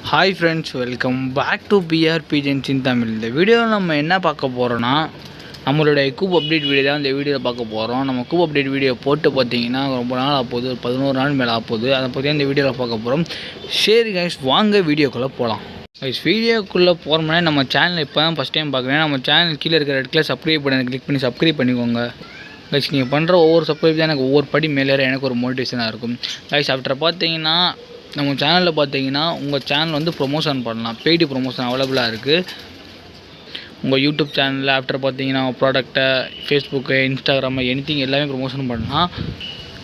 Hi friends, welcome back to PR Bijens in Tamil. இந்த வீடியோவில் நம்ம என்ன பார்க்க போகிறோன்னா, நம்மளுடைய கூப் அப்டேட் வீடியோ தான் இந்த வீடியோவில் பார்க்க போகிறோம். நம்ம கூப் அப்டேட் வீடியோ போட்டு பார்த்தீங்கன்னா ரொம்ப நாள் ஆகுது, 11 நாள் மேலே ஆகுது. அதை பற்றி இந்த வீடியோவில் பார்க்க போகிறோம். சரி கைஸ், வாங்க வீடியோக்குள்ளே போகலாம். கைஸ், வீடியோக்குள்ளே போகிறோம்னா நம்ம சேனல் இப்போ தான் ஃபஸ்ட் டைம் பார்க்குறேன். நம்ம சேனல் கீழே இருக்கிற இடத்துல சப்ஸ்கிரைப் பண்ணி கிளிக் பண்ணி சப்ஸ்கிரைப் பண்ணிக்கோங்க. கைஸ், நீங்கள் பண்ணுற ஒவ்வொரு சப்ஸ்கிரைப் தான் எனக்கு ஒவ்வொரு படி மேலே எனக்கு ஒரு மோட்டிவேஷனாக இருக்கும். கைஸ், ஆஃப்டர் பார்த்தீங்கன்னா நம்ம சேனலில் பார்த்தீங்கன்னா உங்கள் சேனல் வந்து ப்ரொமோஷன் பண்ணலாம். பெய்டு ப்ரொமோஷன் அவைலபிளாக இருக்குது. உங்கள் யூடியூப் சேனலில் ஆஃப்டர் பார்த்தீங்கன்னா ப்ராடக்ட்டை ஃபேஸ்புக்கு, இன்ஸ்டாகிராமு, எனிதிங் எல்லாமே ப்ரொமோஷன் பண்ணலாம்.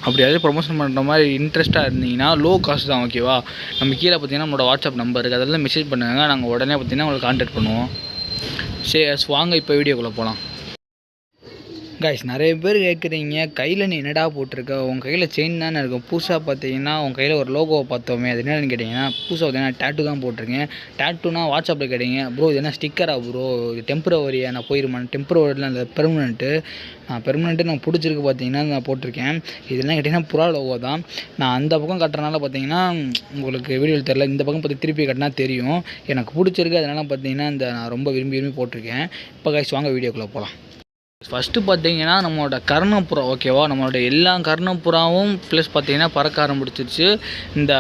அப்படி எதாவது ப்ரொமோஷன் பண்ணுற மாதிரி இன்ட்ரெஸ்ட்டாக இருந்தீங்கன்னா லோ காஸ்ட் தான், ஓகேவா? நம்ம கீழே பார்த்தீங்கன்னா நம்மளோட வாட்ஸ்அப் நம்பர் இருக்குது, அதெல்லாம் மெசேஜ் பண்ணுங்க. நாங்கள் உடனே பார்த்தீங்கன்னா உங்களுக்கு கான்டாக்ட் பண்ணுவோம். சரி, வாங்க இப்போ வீடியோக்குள்ளே போகலாம். கைஸ், நிறைய பேர் கேட்குறீங்க, கையில் நீ என்னடா போட்டிருக்க, உங்கள் கையில் செயின் தானே இருக்கும். புதுசாக பார்த்தீங்கன்னா உங்கள் கையில் ஒரு லோகோவை பார்த்தோமே, அது என்னென்னு கேட்டிங்கன்னா புதுசாக பார்த்தீங்கன்னா டேட்டு தான் போட்டிருக்கேன். டேட்டுனா வாட்ஸ்அப்பில் கேட்டீங்க, ப்ரோ இது என்ன ஸ்டிக்கரா ப்ரோ, இது டெம்பரவரியாக நான் போயிருமான். டெம்பரவரியில் அந்த பெர்மனெண்ட்டு நான் பிடிச்சிருக்கு பார்த்தீங்கன்னா நான் போட்டிருக்கேன். இதெல்லாம் கேட்டிங்கன்னா புறா லோகோ தான். நான் அந்த பக்கம் கட்டுறதுனால பார்த்தீங்கன்னா உங்களுக்கு வீடியோவில் தெரில, இந்த பக்கம் பார்த்து திருப்பி கட்டினா தெரியும். எனக்கு பிடிச்சிருக்கு, அதனால் பார்த்தீங்கன்னா நான் ரொம்ப விரும்பி போட்டிருக்கேன். இப்போ கைஸ், வாங்க வீடியோக்குள்ளே போகலாம். ஃபஸ்ட்டு பார்த்தீங்கன்னா நம்மளோட கர்ணப்புறா, ஓகேவா? நம்மளோட எல்லா கர்ணப்புறாவும் ப்ளஸ் பார்த்தீங்கன்னா பறக்க ஆரம்பிச்சிருச்சு. இந்த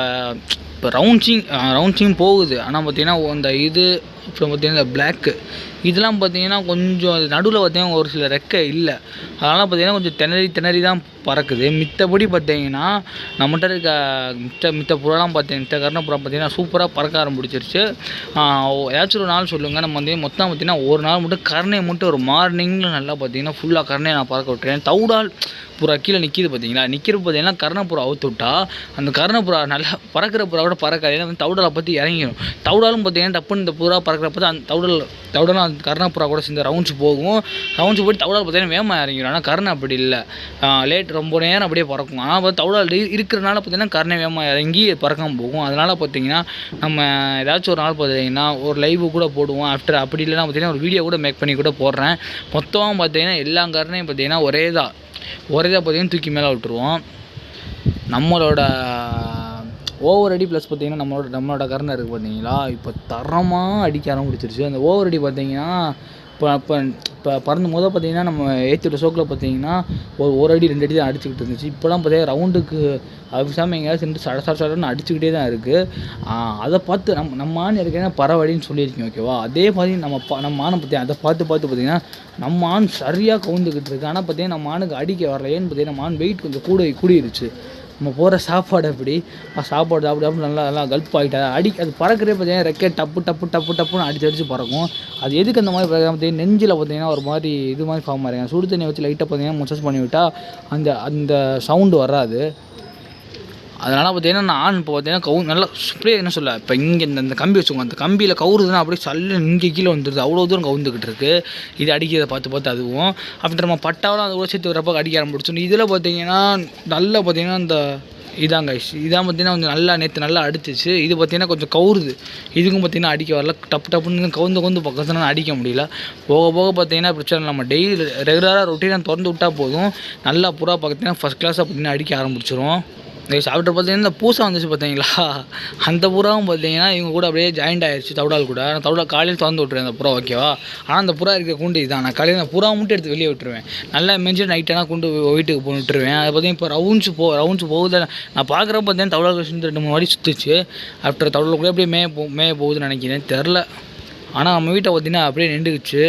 இப்போ ரவுண்ட்ஸிங் போகுது. ஆனால் பார்த்தீங்கன்னா இந்த இது அப்புறம் பார்த்தீங்கன்னா இந்த பிளாக்கு இதெல்லாம் பார்த்தீங்கன்னா கொஞ்சம் நடுவில் பார்த்தீங்கன்னா ஒரு சில ரெக்கை இல்லை. அதனால் பார்த்தீங்கன்னா கொஞ்சம் திணறி தான் பறக்குது. மித்தபடி பார்த்தீங்கன்னா நம்மகிட்ட இருக்க மித்த புறாலாம் மித்த கர்ணப்புறா பார்த்தீங்கன்னா சூப்பராக பறக்க ஆரம்பிச்சிருச்சு. ஏதாச்சும் ஒரு நாள் சொல்லுங்கள், நம்ம வந்து மொத்தம் பார்த்தீங்கன்னா ஒரு நாள் மட்டும் கருணையை மட்டும் ஒரு மார்னிங்கில் நல்லா பார்த்தீங்கன்னா ஃபுல்லாக கருணையை நான் பறக்க விட்டுறேன். தவுடால் புறா கீழே நிற்கிது பார்த்தீங்களா, நிற்கிறப்ப பார்த்தீங்கன்னா கர்ணப்புறா அவுத்து விட்டா அந்த கர்ணப்புறா நல்லா பறக்கிற புறா கூட பறக்காது. ஏன்னா தவுடலை பற்றி இறங்கிடும். தவுடாலும் பார்த்தீங்கன்னா டப்புன்னு இந்த புறா பறக்கிறப்ப அந்த தவுடலாம் அந்த கர்ணப்புறா கூட சேர்ந்து ரவுண்ட்ஸ் போகும். ரவுண்ட்ஸ் போய்ட்டு தவுடால் பார்த்தீங்கன்னா வேகமாக இறங்கிடும். ஆனால் கர்ணை அப்படி இல்லை, ரொம்ப நேரம் அப்படியே பறக்கும். ஆனால் பார்த்து தவுடால் இருக்கிறனால பார்த்தீங்கன்னா கர்ணை வேகமாக இறங்கி பறக்காமல் போகும். அதனால் பார்த்தீங்கன்னா நம்ம ஏதாச்சும் ஒரு நாள் பார்த்தீங்கன்னா ஒரு லைவ் கூட போடுவோம். அப்படி இல்லைனா பார்த்தீங்கன்னா ஒரு வீடியோ கூட மேக் பண்ணி கூட போடுறேன். மொத்தமாக பார்த்தீங்கன்னா எல்லா கர்ணையும் பார்த்தீங்கன்னா ஒரே தான் பார்த்தீங்கன்னா தூக்கி மேலே விட்டுருவோம். நம்மளோட ஓவர் அடி ப்ளஸ் பார்த்தீங்கன்னா நம்மளோட கர்ணை இருக்குது பார்த்தீங்களா, இப்போ தரமாக அடிக்க ஆரம்பிச்சிருச்சு. அந்த ஓவர் அடி பார்த்தீங்கன்னா இப்போ பறந்து பார்த்தீங்கன்னா நம்ம ஏற்றிட்ட ஷோக்கில் பார்த்தீங்கன்னா ஒரு அடி 2 அடி தான் அடிச்சுக்கிட்டு இருந்துச்சு. இப்போலாம் பார்த்தீங்கன்னா ரவுண்டுக்கு அபிசாமல் எங்கேயாவது சென்று சடன்னு அடிச்சுக்கிட்டே தான் இருக்குது. அதை பார்த்து நம்ம ஆண் இருக்கேன்னா பரவாயில்லைன்னு சொல்லியிருக்கீங்க, ஓகேவா? அதே மாதிரி நம்ம ஆணை பற்றி அதை பார்த்து பார்த்தீங்கன்னா நம்ம ஆண் சரியாக கவுந்துக்கிட்டு இருக்குது. ஆனால் பார்த்தீங்கன்னா நம்ம ஆணுக்கு அடிக்க வரல. ஏன்னு பார்த்தீங்கன்னா நம்ம ஆண் வெயிட் கொஞ்சம் கூடிருச்சு. நம்ம போகிற சாப்பாடு அப்படி சாப்பாடு சாப்பிட்டு நல்லா கல்ப் ஆகிட்டா அது பறக்கிறே பார்த்தீங்கன்னா ரெக்கே டப்புன்னு அடிச்சு பறக்கும். அது எதுக்கு அந்த மாதிரி பார்த்தீங்கன்னா நெஞ்சில் பார்த்தீங்கன்னா ஒரு மாதிரி இது மாதிரி ஃபார்ம் ஆகிருங்க. சுடு தண்ணி வச்சு லைட்டாக பார்த்தீங்கன்னா மசாஜ் பண்ணிவிட்டால் அந்த சவுண்டு வராது. அதனால் பார்த்தீங்கன்னா நான் இப்போ பார்த்தீங்கன்னா நல்லா ஸ்ப்ரே என்ன சொல்ல, இப்போ இங்கே இந்த கம்பி வச்சுக்கோங்க, அந்த கம்பியில் கவுறுதுன்னா அப்படியே சல்ல இங்கே கீழே வந்துடுது. அவ்வளோ தூரம் கவுந்துக்கிட்டு இருக்குது. இது அடிக்கிறத பார்த்து அதுவும் அப்படி நம்ம பட்டாவெலாம் அது கூட சேர்த்து வரப்போ அடிக்க ஆரம்பிச்சிடும். இதில் பார்த்தீங்கன்னா நல்லா பார்த்தீங்கன்னா இந்த இதான் பார்த்தீங்கன்னா கொஞ்சம் நேற்று நல்லா அடிச்சிச்சு. இது பார்த்தீங்கன்னா கொஞ்சம் கவுறுது. இதுக்கும் பார்த்தீங்கன்னா அடிக்க வரல. டப்புன்னு கவுந்து பக்கத்தில் அடிக்க முடியல. போக பார்த்தீங்கன்னா பிரச்சனை. நம்ம டெய்லி ரெகுலராக ரொட்டீனாக திறந்து விட்டால் போதும், நல்லா புறா பார்த்தீங்கன்னா ஃபஸ்ட் கிளாஸாக பார்த்தீங்கன்னா அடிக்க ஆரம்பிச்சிடும். சாப்பிட்டு பார்த்தீங்கன்னா இந்த பூசா வந்துச்சு பார்த்தீங்களா, அந்த புறாவும் பார்த்தீங்கன்னா இவங்க கூட அப்படியே ஜாயிண்ட் ஆகிடுச்சு தவுடால் கூட. நான் தவுடால் காலையில் திறந்து விட்டுருவேன் அந்த புறா, ஓகேவா? ஆனால் அந்த புறா இருக்க கூண்டு இதுதான். நான் காலையில் அந்த புறா மட்டும் எடுத்து வெளியே விட்டுருவேன். நல்லா மெஞ்சிட்டு நைட்டானா கொண்டு வீட்டுக்கு போய் விட்டுருவேன். அதை பார்த்தீங்கன்னா இப்போ ரவுண்ட்ஸ் போகுது. நான் பார்க்குறப்ப பார்த்தீங்கன்னா தவுடால் 2-3 வாடி சுற்றுச்சு. ஆஃப்டர் தவுடால் கூட அப்படியே மேய போகுதுன்னு நினைக்கிறேன், தெரில. ஆனால் நம்ம வீட்டை பார்த்தீங்கன்னா அப்படியே நின்றுக்குச்சு.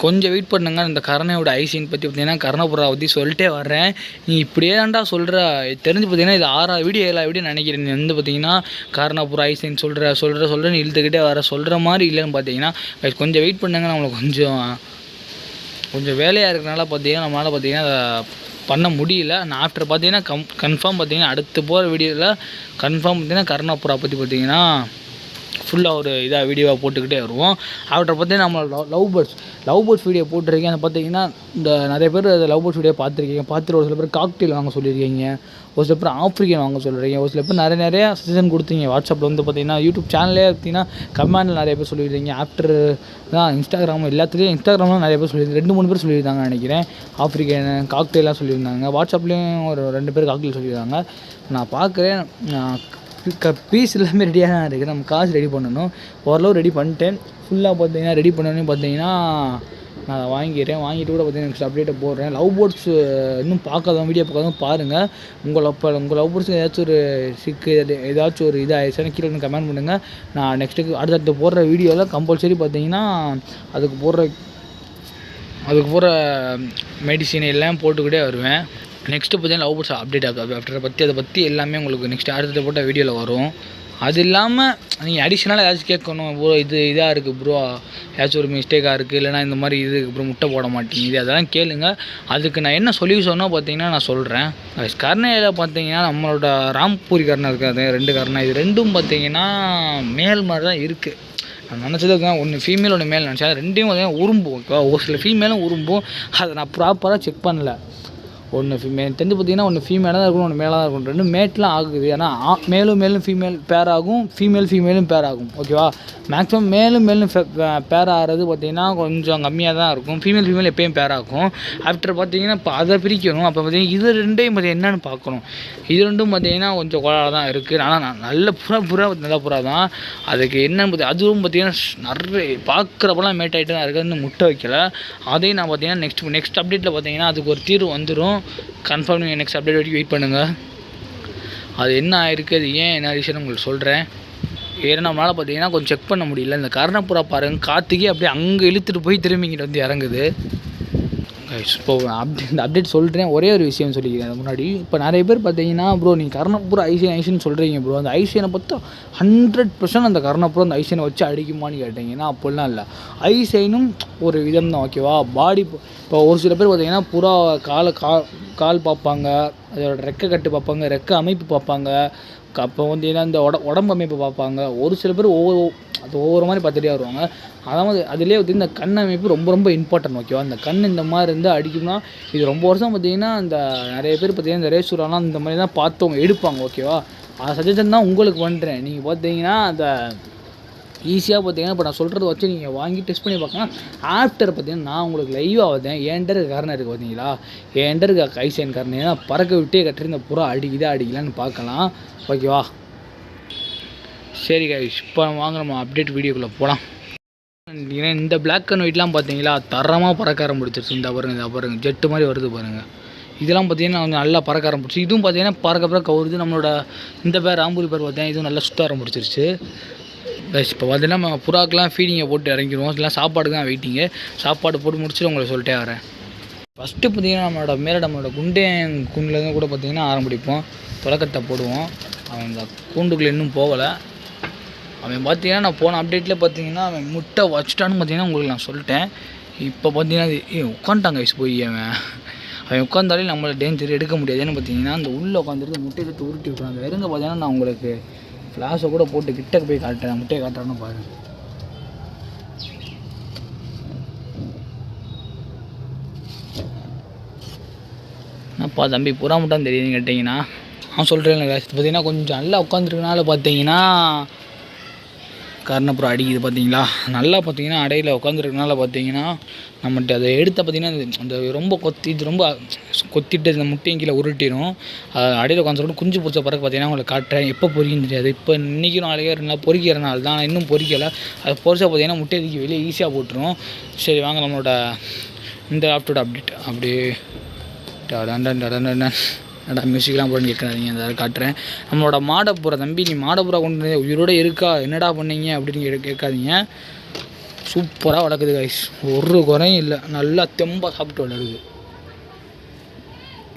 கொஞ்சம் வெயிட் பண்ணுங்க. இந்த கர்ணையோட ஐசின் பற்றி பார்த்தீங்கன்னா கர்ணப்புறா பற்றி சொல்லிட்டே வர்றேன். நீ இப்படியே தான்டா சொல்கிற, தெரிஞ்சு பார்த்தீங்கன்னா இது 6 வீடியோ 7 வீடியோ நினைக்கிறேன். நீ வந்து பார்த்தீங்கன்னா கர்ணப்புறா ஐசின் சொல்கிற நீ இழுத்துக்கிட்டே சொல்கிற மாதிரி இல்லைன்னு பார்த்தீங்கன்னா கொஞ்சம் வெயிட் பண்ணுங்க. நம்மளுக்கு கொஞ்சம் வேலையாக இருக்கிறனால பார்த்தீங்கன்னா நம்மளால் பார்த்தீங்கன்னா அதை பண்ண முடியல. நான் ஆஃப்டர் பார்த்தீங்கன்னா கன்ஃபார்ம் பார்த்தீங்கன்னா அடுத்து போகிற வீடியோவில் கன்ஃபார்ம் பார்த்தீங்கன்னா கர்ணப்புறா பற்றி பார்த்தீங்கன்னா ஃபுல்லாக ஒரு இதாக வீடியோவாக போட்டுக்கிட்டே வருவோம். ஆஃப்டர் பார்த்தீங்கன்னா நம்ம லவ் பேர்ட்ஸ் வீடியோ போட்டிருக்கேன். அதை பார்த்தீங்கன்னா இந்த நிறைய பேர் அந்த லவ் பேர்ட்ஸ் வீடியோ பார்த்துட்டு ஒரு சில பேர் காக்டெயில் வாங்க சொல்லியிருக்கீங்க, ஒரு சில பேர் ஆஃப்ரிக்கன் வாங்க சொல்கிறீங்க, ஒரு சில பேர் நிறைய சஜஷன் கொடுத்தீங்க. வாட்ஸ்அப்பில் வந்து பார்த்தீங்கன்னா யூடியூப் சேனலே பார்த்தீங்கன்னா கமெண்டில் நிறைய பேர் சொல்லியிருக்கீங்க. ஆஃப்டர் தான் இன்ஸ்டாகிராமில் நிறைய பேர் சொல்லியிருந்தாங்க. 2-3 பேர் சொல்லியிருந்தாங்க நினைக்கிறேன். ஆஃப்ரிக்கன் காக்டெயிலாக சொல்லியிருந்தாங்க. வாட்ஸ்அப்லேயும் ஒரு 2 பேர் காக்டெயில் சொல்லியிருந்தாங்க. நான் பார்க்குறேன். பீஸ் எல்லாமே ரெடியாக தான் இருக்குது. நம்ம காசு ரெடி பண்ணணும். ஓரளவு ரெடி பண்ணிட்டேன். ஃபுல்லாக பார்த்தீங்கன்னா ரெடி பண்ணோன்னே பார்த்தீங்கன்னா நான் அதை வாங்கிட்டு கூட பார்த்தீங்கன்னா நெக்ஸ்ட் அப்டேட்டை போடுறேன். லவ் பேர்ட்ஸ் இன்னும் பார்க்காதவங்க வீடியோ பார்க்காதவங்க பாருங்கள். உங்கள் லவ் பேர்ட்ஸுக்கு ஏதாச்சும் ஒரு சிக்கு ஏதாச்சும் ஒரு இதாகிடுச்சுன்னா கீழே கமெண்ட் பண்ணுங்கள். நான் நெக்ஸ்ட்டுக்கு அடுத்தடுத்து போடுற வீடியோவில் கம்பல்சரி பார்த்தீங்கன்னா அதுக்கு போடுற மெடிசின் எல்லாம் போட்டுக்கிட்டே வருவேன். நெக்ஸ்ட்டு பார்த்தீங்கன்னா லவ் பேர்ட்ஸ் அப்டேட் அதை பற்றி எல்லாமே உங்களுக்கு நெக்ஸ்ட் அடுத்த போட்ட வீடியோவில் வரும். அது இல்லாமல் நீங்கள் அடிஷ்னலாக ஏதாச்சும் கேட்கணும், ப்ரோ இது இதாக இருக்குது ப்ரோ, ஏதாச்சும் ஒரு மிஸ்டேக்காக இருக்குது, இல்லைனா இந்த மாதிரி இது அப்புறம் முட்டை போட மாட்டேங்குது, அதெல்லாம் கேளுங்க. அதுக்கு நான் என்ன சொல்யூஷனோ பார்த்தீங்கன்னா நான் சொல்கிறேன். கர்ணையில் பார்த்தீங்கன்னா நம்மளோட ராம்பூரி கர்ணை இருக்காது, 2 கர்ணை. இது ரெண்டும் பார்த்தீங்கன்னா மேல் மாதிரி தான் இருக்குது. நான் நினச்சதுக்கு ஒன்று ஃபீமேல் ஒன்று மேல் நினச்சேன். ரெண்டையும் பார்த்தீங்கன்னா உரும்பும். ஒரு சில ஃபீமேலும் உரும்பும். அதை நான் ப்ராப்பராக செக் பண்ணல. ஒன்று தெரிஞ்சு பார்த்தீங்கன்னா ஒன்று ஃபீமேலாக தான் இருக்கணும், ஒன்று மேலாக தான் இருக்கணும். 2 மேட்லாம் ஆகுது. ஏன்னா மேலும் ஃபீமேல் பேர் ஆகும், ஃபீமேலும் பேர் ஆகும். ஓகேவா? மேக்ஸிமம் மேலும் பேர் ஆகிறது பார்த்தீங்கன்னா கொஞ்சம் கம்மியாக தான் இருக்கும். ஃபீமேல் எப்பயும் பேர் ஆகும். ஆஃப்டர் பார்த்தீங்கன்னா இப்போ அதை பிரிக்கணும். அப்போ பார்த்தீங்கன்னா இது ரெண்டையும் பார்த்தீங்கன்னா என்னென்னு பார்க்கணும். இது ரெண்டும் பார்த்தீங்கன்னா கொஞ்சம் கோளாக தான் இருக்குது. ஆனால் நான் நல்ல புறா தான். அதுக்கு என்னென்னு அதுவும் பார்த்தீங்கன்னா நிறைய பார்க்குறப்பெல்லாம் மேட் ஆகிட்டு தான் இருக்குது. இன்னும் முட்டை வைக்கல. அதையும் நான் பார்த்தீங்கன்னா நெக்ஸ்ட் அப்டேட்டில் பார்த்தீங்கன்னா அதுக்கு ஒரு தீர்வு வந்துடும். கன்ஃபார்ம் நீங்கள் நெக்ஸ்ட் அப்டேட் வரைக்கும் வெயிட் பண்ணுங்கள். அது என்ன ஆயிருக்கு, அது ஏன் என்ன ரீசன் உங்களுக்கு சொல்கிறேன். ஏன்னா நம்மளால் பார்த்தீங்கன்னா கொஞ்சம் செக் பண்ண முடியல. இந்த கர்ணப்புறா பாருங்கள், காற்றுக்கே அப்படியே அங்கே இழுத்துட்டு போய் திரும்பிக்கிட்டு வந்து இறங்குது. இப்போ இந்த அப்டேட் சொல்கிறேன். ஒரே ஒரு விஷயம் சொல்லிக்கிறேன் அதுக்கு முன்னாடி. இப்போ நிறைய பேர் பார்த்தீங்கன்னா ப்ரோ நீங்கள் கர்ணப்புறா ஐசின்னு சொல்கிறீங்க ப்ரோ, அந்த ஐசியனை பார்த்தா 100% அந்த கர்ணப்புறா அந்த ஐசியனை வச்சு அடிக்குமான்னு கேட்டிங்கன்னா அப்படிலாம் இல்லை. ஐசைனும் ஒரு விதம் தான். ஓகேவா? பாடி இப்போ ஒரு சில பேர் பார்த்தீங்கன்னா புறா கால் பார்ப்பாங்க, அதோட ரெக்கை கட்டு பார்ப்பாங்க, ரெக்கை அமைப்பு பார்ப்பாங்க, அப்போ பார்த்தீங்கன்னா இந்த உடம்பு அமைப்பு பார்ப்பாங்க. ஒரு சில பேர் ஒவ்வொரு மாதிரி பார்த்துட்டே வருவாங்க. அதாவது அதிலே வந்து இந்த கண் அமைப்பு ரொம்ப இம்பார்ட்டன்ட். ஓகேவா? இந்த கண் இந்த மாதிரி இருந்தால் அடிக்கும்னா இது ரொம்ப வருஷம் பார்த்தீங்கன்னா இந்த நிறைய பேர் பார்த்தீங்கன்னா இந்த ரேசூரெலாம் இந்த மாதிரி தான் பார்த்தவங்க எடுப்பாங்க. ஓகேவா? அதை சஜஷன் தான் உங்களுக்கு பண்ணுறேன். நீங்கள் பார்த்தீங்கன்னா அந்த ஈஸியாக பார்த்தீங்கன்னா இப்போ நான் சொல்கிறத வச்சு நீங்கள் வாங்கி டெஸ்ட் பண்ணி பார்க்கலாம். ஆஃப்டர் பார்த்தீங்கன்னா நான் உங்களுக்கு லைவாக பார்த்தேன். என்கிட்ட இருக்க கர்ணை இருக்குது பார்த்தீங்களா, என்கிட்ட இருக்க ஐசைன் கர்ணை ஏன்னா பறக்க விட்டே கட்டுற இந்த புறா அடிக்கலான்னு பார்க்கலாம். ஓகேவா? சரி கைஸ், இப்போ நம்ம அப்டேட் வீடியோக்குள்ளே போகலாம். இந்த பிளாக் அண்ட் ஒயிட்லாம் பார்த்தீங்களா தரமாக பறக்க ஆரம்பிச்சிருச்சு. இந்த பாருங்க ஜெட்டு மாதிரி வருது பாருங்கள். இதெல்லாம் பார்த்தீங்கன்னா கொஞ்சம் நல்லா பறக்க ஆரம்பிச்சு. இதுவும் பார்த்தீங்கன்னா பறக்க கவுருது. நம்மளோட இந்த பேர் ராம்பூரி பேர் பார்த்தீங்கன்னா இதுவும் நல்லா சுற்ற ஆரம்பிச்சிருச்சு. இப்போ பார்த்தீங்கன்னா நம்ம புறாக்கெலாம் ஃபீடிங்கை போட்டு இறங்கிடுவோம். இதெல்லாம் சாப்பாடுக்கு தான் வெயிட்டிங்கு. சாப்பாடு போட்டு முடிச்சுட்டு உங்களுக்கு சொல்லிட்டே வரேன். ஃபஸ்ட்டு பார்த்தீங்கன்னா நம்மளோட கூண்டுலேருந்து கூட பார்த்தீங்கன்னா ஆரம்பிப்போம். தொடக்கத்தை போடுவோம். அவன் இந்த கூண்டுக்குள்ளே இன்னும் போகலை. அவன் பார்த்தீங்கன்னா நான் போன அப்டேட்டில் பார்த்தீங்கன்னா அவன் முட்டை வச்சுட்டான்னு பார்த்தீங்கன்னா உங்களுக்கு நான் சொல்லிட்டேன். இப்போ பார்த்தீங்கன்னா உட்காந்துட்டாங்க வயசு போய் அவன் உட்காந்தாலே நம்மளை டேஞ்சர் எடுக்க முடியாது. ஏன்னு பார்த்தீங்கன்னா அந்த உள்ளே உட்காந்துட்டு முட்டை எடுத்து உருட்டி விட்றான். அந்த வெறுங்க பார்த்தீங்கன்னா நான் உங்களுக்கு ஃப்ளாஷை கூட போட்டு கிட்ட போய் காட்டுறேன். முட்டையை காட்டுறான்னு பாருங்கள். என்னப்பா தம்பி புறா முட்டான்னு தெரியுதுன்னு கேட்டிங்கன்னா நான் சொல்கிறேன். பார்த்தீங்கன்னா கொஞ்சம் நல்லா உட்காந்துருக்கனால பார்த்தீங்கன்னா கர்ணப்புறா அடிக்குது. பார்த்தீங்களா நல்லா பார்த்தீங்கன்னா அடையில் உட்காந்துருக்கனால பார்த்தீங்கன்னா நம்மகிட்ட அதை எடுத்த பார்த்தீங்கன்னா அந்த ரொம்ப கொத்திட்டு இந்த முட்டையும் கீழே உருட்டிடும். அடையில் உட்காந்துருக்கணும். குஞ்சு பிடிச்ச பிறகு பார்த்தீங்கன்னா உங்களுக்கு காட்டுறேன். எப்போ பொறிக்குன்னு தெரியாது. இப்போ இன்றைக்கும் நாளைக்கே 2 நாள் பொறிக்கிறனால தான் நான் இன்னும் பொறிக்கலை. அது பொறிச்சா பார்த்தீங்கன்னா முட்டை தூக்கி வெளியே ஈஸியாக போட்டுரும். சரி வாங்க நம்மளோட இந்த ஆஃப்டோட அப்டேட் அப்படியே மியூசிக்லாம் போட்டு கேட்குறாதீங்க. அதை காட்டுறேன். நம்மளோட மாடப்புறா தம்பி, நீ மாடப்புறா கொண்டு உயிரோடு இருக்கா, என்னடா பண்ணீங்க அப்படின்னு கேட்காதீங்க. சூப்பராக வளர்க்குது கைஸ், ஒரு குறையும் இல்லை. நல்லா தெம்பாக சாப்பிட்டு வளருது.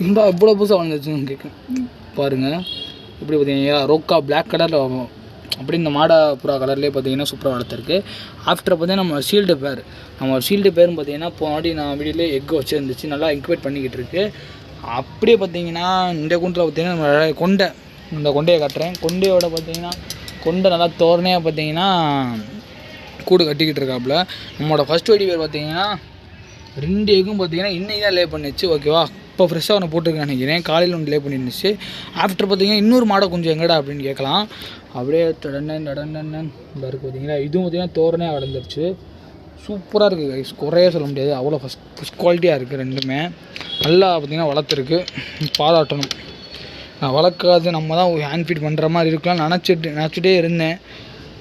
இந்த எவ்வளோ புதுசாக வளர்ந்துச்சுன்னு கேட்க பாருங்கள். இப்படி பார்த்தீங்கன்னா ரோக்கா பிளாக் கலரில் அப்படி இந்த மாடப்புறா கலர்லேயே பார்த்தீங்கன்னா சூப்பராக வளர்த்துருக்கு. ஆஃப்டர் பார்த்தீங்கன்னா நம்ம ஷீல்டு பேரும் பார்த்தீங்கன்னா போனாடி நான் வீடியோலேயே எக் வச்சுருந்துச்சு. நல்லா இன்குபேட் பண்ணிக்கிட்டு இருக்குது. அப்படியே பார்த்தீங்கன்னா இந்த கூண்டில் பார்த்தீங்கன்னா இந்த கொண்டையை காட்டுறேன். கொண்டையோட பார்த்தீங்கன்னா கொண்டை நல்லா தோரணையாக பார்த்தீங்கன்னா கூடு கட்டிக்கிட்டு இருக்காப்புல. நம்மளோட ஃபஸ்ட் வெடி பேர் பார்த்தீங்கன்னா 2 எக்கும் பார்த்தீங்கன்னா இன்றைக்கி தான் லே பண்ணிச்சு. ஓகேவா? இப்போ ஃப்ரெஷ்ஷாக ஒன்று போட்டிருக்கேன் நினைக்கிறேன். காலையில் ஒன்று லே பண்ணிருந்துச்சு. ஆஃப்டர் பார்த்தீங்கன்னா இன்னொரு மாடை கொஞ்சம் எங்கடா அப்படின்னு கேட்கலாம். அப்படியே டடன் இந்த இருக்குது பார்த்தீங்களா, இதுவும் பார்த்தீங்கன்னா தோரணையாக வளர்ந்துருச்சு. சூப்பராக இருக்குது கைஸ், குறைய சொல்ல முடியாது. அவ்வளோ ஃபஸ்ட் குவாலிட்டியாக இருக்குது. ரெண்டுமே நல்லா பார்த்திங்கன்னா வளர்த்துருக்கு, பாராட்டணும். நான் வளர்க்காது நம்ம தான் ஹேண்ட் ஃபீட் பண்ணுற மாதிரி இருக்கலாம் நினச்சிட்டே இருந்தேன்.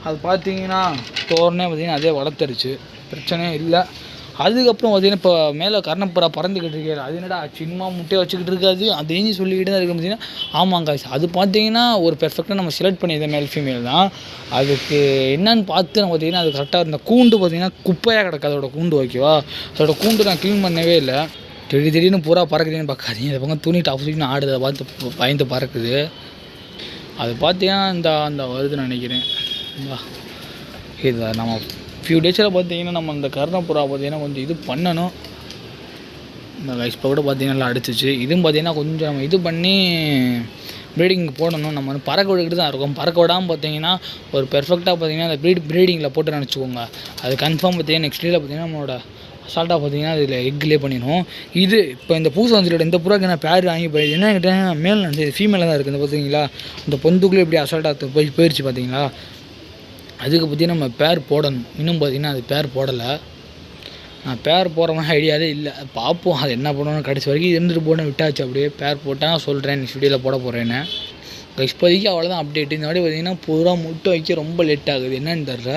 அது பார்த்தீங்கன்னா தோரணே பார்த்திங்கன்னா அதே வளர்த்துருச்சு, பிரச்சனையே இல்லை. அதுக்கப்புறம் பார்த்திங்கன்னா இப்போ மேலே கர்ணப்புறா பறந்துக்கிட்டு இருக்காரு. அது என்னடா சும்மா முட்டையை வச்சுக்கிட்டு இருக்காது அதையும் சொல்லிக்கிட்டு தான் இருக்கும் பார்த்தீங்கன்னா. ஆமாங்க அது பார்த்தீங்கன்னா ஒரு பெர்ஃபெக்டாக நம்ம செலக்ட் பண்ணியது மேல் ஃபீமேல் தான். அதுக்கு என்னன்னு பார்த்து நம்ம பார்த்திங்கன்னா அது கரெக்டாக இருந்த கூண்டு பார்த்திங்கன்னா குப்பையாக கிடக்கு அதோட கூண்டு. ஓகேவா, அதோட கூண்டு நான் க்ளீன் பண்ணவே இல்லை. திடீர்னு பூரா பறக்குதுன்னு பார்க்காதீங்க. இந்த பக்கம் துணி டாப்ஸுக்குன்னு ஆடுதை பார்த்து பயந்து பறக்குது. அது பார்த்தீங்கன்னா அந்த வருதுன்னு நினைக்கிறேன். இது நம்ம ஃபியூ டேஸில் பார்த்தீங்கன்னா நம்ம இந்த கர்ணப்புறா பார்த்தீங்கன்னா கொஞ்சம் இது பண்ணணும். இந்த இப்போ கூட பார்த்தீங்கன்னா நல்லா அடிச்சிச்சு. இதுவும் பார்த்தீங்கன்னா கொஞ்சம் நம்ம இது பண்ணி ப்ரீடிங் போடணும். நம்ம வந்து பறக்க விட்டுக்கிட்டு தான் இருக்கோம். பறக்க விடாமல் பார்த்தீங்கன்னா ஒரு பெர்ஃபெக்டாக பார்த்தீங்கன்னா அந்த ப்ரீடிங்கில் போட்டு நினச்சிக்கோங்க. அது கன்ஃபார்ம் பார்த்தீங்கன்னா நெக்ஸ்ட் டேயில் பார்த்தீங்கன்னா நம்மளோட அசால்ட்டாக பார்த்தீங்கன்னா அதில் எக்லேயே பண்ணிடும். இது இப்போ இந்த பூசை வந்துட்டு இந்த புறாக்கு என்ன பேர் வாங்கி போயிடுது என்ன கேட்டேன், மேல் நினச்சி ஃபீமேலாக தான் இருக்குது. இந்த பார்த்தீங்களா இந்த பொந்துக்குள்ளே எப்படி அசால்ட்டாக போயிடுச்சு பார்த்தீங்களா. அதுக்கு பற்றி நம்ம பேர் போடணும். இன்னும் பார்த்திங்கன்னா அது பேர் போடலை. நான் பேர் போடுற மாதிரி ஐடியாவே இல்லை. பார்ப்போம் அது என்ன பண்ணணும். கடைசி வரைக்கும் இருந்துட்டு போன விட்டாச்சு. அப்படியே பேர் போட்டால் நான் சொல்கிறேன் நெக்ஸ்ட் வீடியோவில் போட போகிறேன்னு. இப்போதைக்கு அவ்வளோதான் அப்டேட். இந்த மாதிரி பார்த்திங்கன்னா பூரா முட்டை வைக்க ரொம்ப லேட் ஆகுது, என்னன்னு தெரில.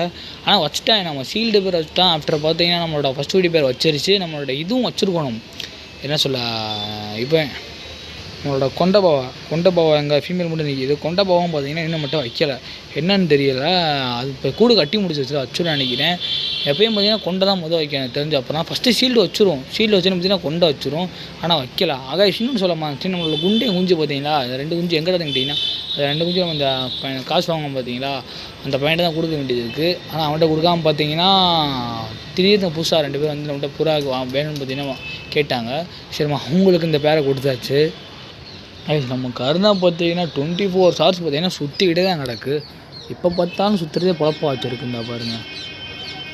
ஆனால் வச்சுட்டேன் நம்ம சீல்டு பேர் வச்சுட்டான். ஆஃப்டர் பார்த்தீங்கன்னா நம்மளோட ஃபஸ்ட் வீடியோ பேர் வச்சிருச்சு. நம்மளோட இதுவும் வச்சுருக்கணும், என்ன சொல்ல, இப்போ நம்மளோட கொண்டபாவா எங்கள் ஃபீமேல் மட்டும் நிற்கிது. கொண்டபாவும் பார்த்தீங்கன்னா இன்னும் மட்டும் வைக்கலை, என்னன்னு தெரியலை. அது இப்போ கூடு கட்டி முடிச்சு வச்சுருன்னு நினைக்கிறேன். எப்பயும் பார்த்தீங்கன்னா கொண்டை தான் வைக்க எனக்கு தெரிஞ்சு. அப்புறம் ஃபஸ்ட்டு ஷீல்டு வச்சுரும். ஷீல்டு வச்சுன்னு பார்த்தீங்கன்னா கொண்டை வச்சிரும், ஆனால் வைக்கல. ஆக இன்னும் சொல்லமா சரி நம்மளோட குஞ்சு பார்த்தீங்களா, அது 2 குஞ்சு எங்கே கேட்டிங்கன்னா அது 2 குஞ்சு நம்ம இந்த காசு வாங்க பார்த்தீங்களா அந்த பையன்ட்டு தான் கொடுக்க வேண்டியது இருக்குது. ஆனால் அவன்கிட்ட கொடுக்காமல் பார்த்தீங்கன்னா திடீர்னு புதுசாக 2 பேர் வந்து நம்மகிட்ட புறாக்கு வேணும்னு பார்த்தீங்கன்னா கேட்டாங்க. சரிம்மா அவங்களுக்கு இந்த பேரை கொடுத்தாச்சு. நம்ம கருணா பார்த்தீங்கன்னா 24 hours பார்த்தீங்கன்னா சுற்றிக்கிட்டே தான் கிடக்கு. இப்போ பார்த்தாலும் சுற்றுறதே பொழப்பா வச்சுருக்கு. இந்த பாருங்கள்,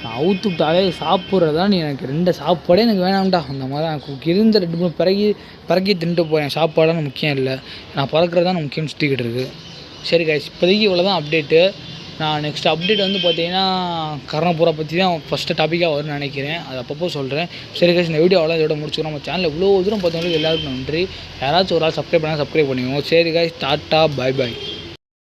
நான் அவுத்து விட்டாலே சாப்பிட்றதா நீ எனக்கு 2 சாப்பாடே எனக்கு வேணாம்டா. அந்த மாதிரி தான் இருந்த 2 3 பிறக்கி தின்ட்டு போகிறேன். சாப்பாடான முக்கியம் இல்லை, நான் பறக்கிறது தான் முக்கியம் சுற்றிக்கிட்டு இருக்குது. சரி கைஸ், இப்போதைக்கு இவ்வளோ தான் அப்டேட்டு. நான் நெக்ஸ்ட் அப்டேட் வந்து பார்த்தீங்கன்னா கர்ணப்புறா பற்றி தான் ஃபஸ்ட்டு டாப்பிக்காக வரும்னு நினைக்கிறேன். அது அப்பப்போ சொல்கிறேன். சரி கைஸ், இந்த வீடியோ அவ்வளோ இதோட முடிச்சுக்கிறோம். நம்ம சேனல் இவ்வளோ தூரம் பார்த்தவங்களுக்கு எல்லாருக்கும் நன்றி. யாராச்சும் ஒரு ஆள் சப்ஸ்கிரைப் பண்ணால் சப்ஸ்கிரைப் பண்ணுவோம். சரி கைஸ், டாட்டா, பை பாய்.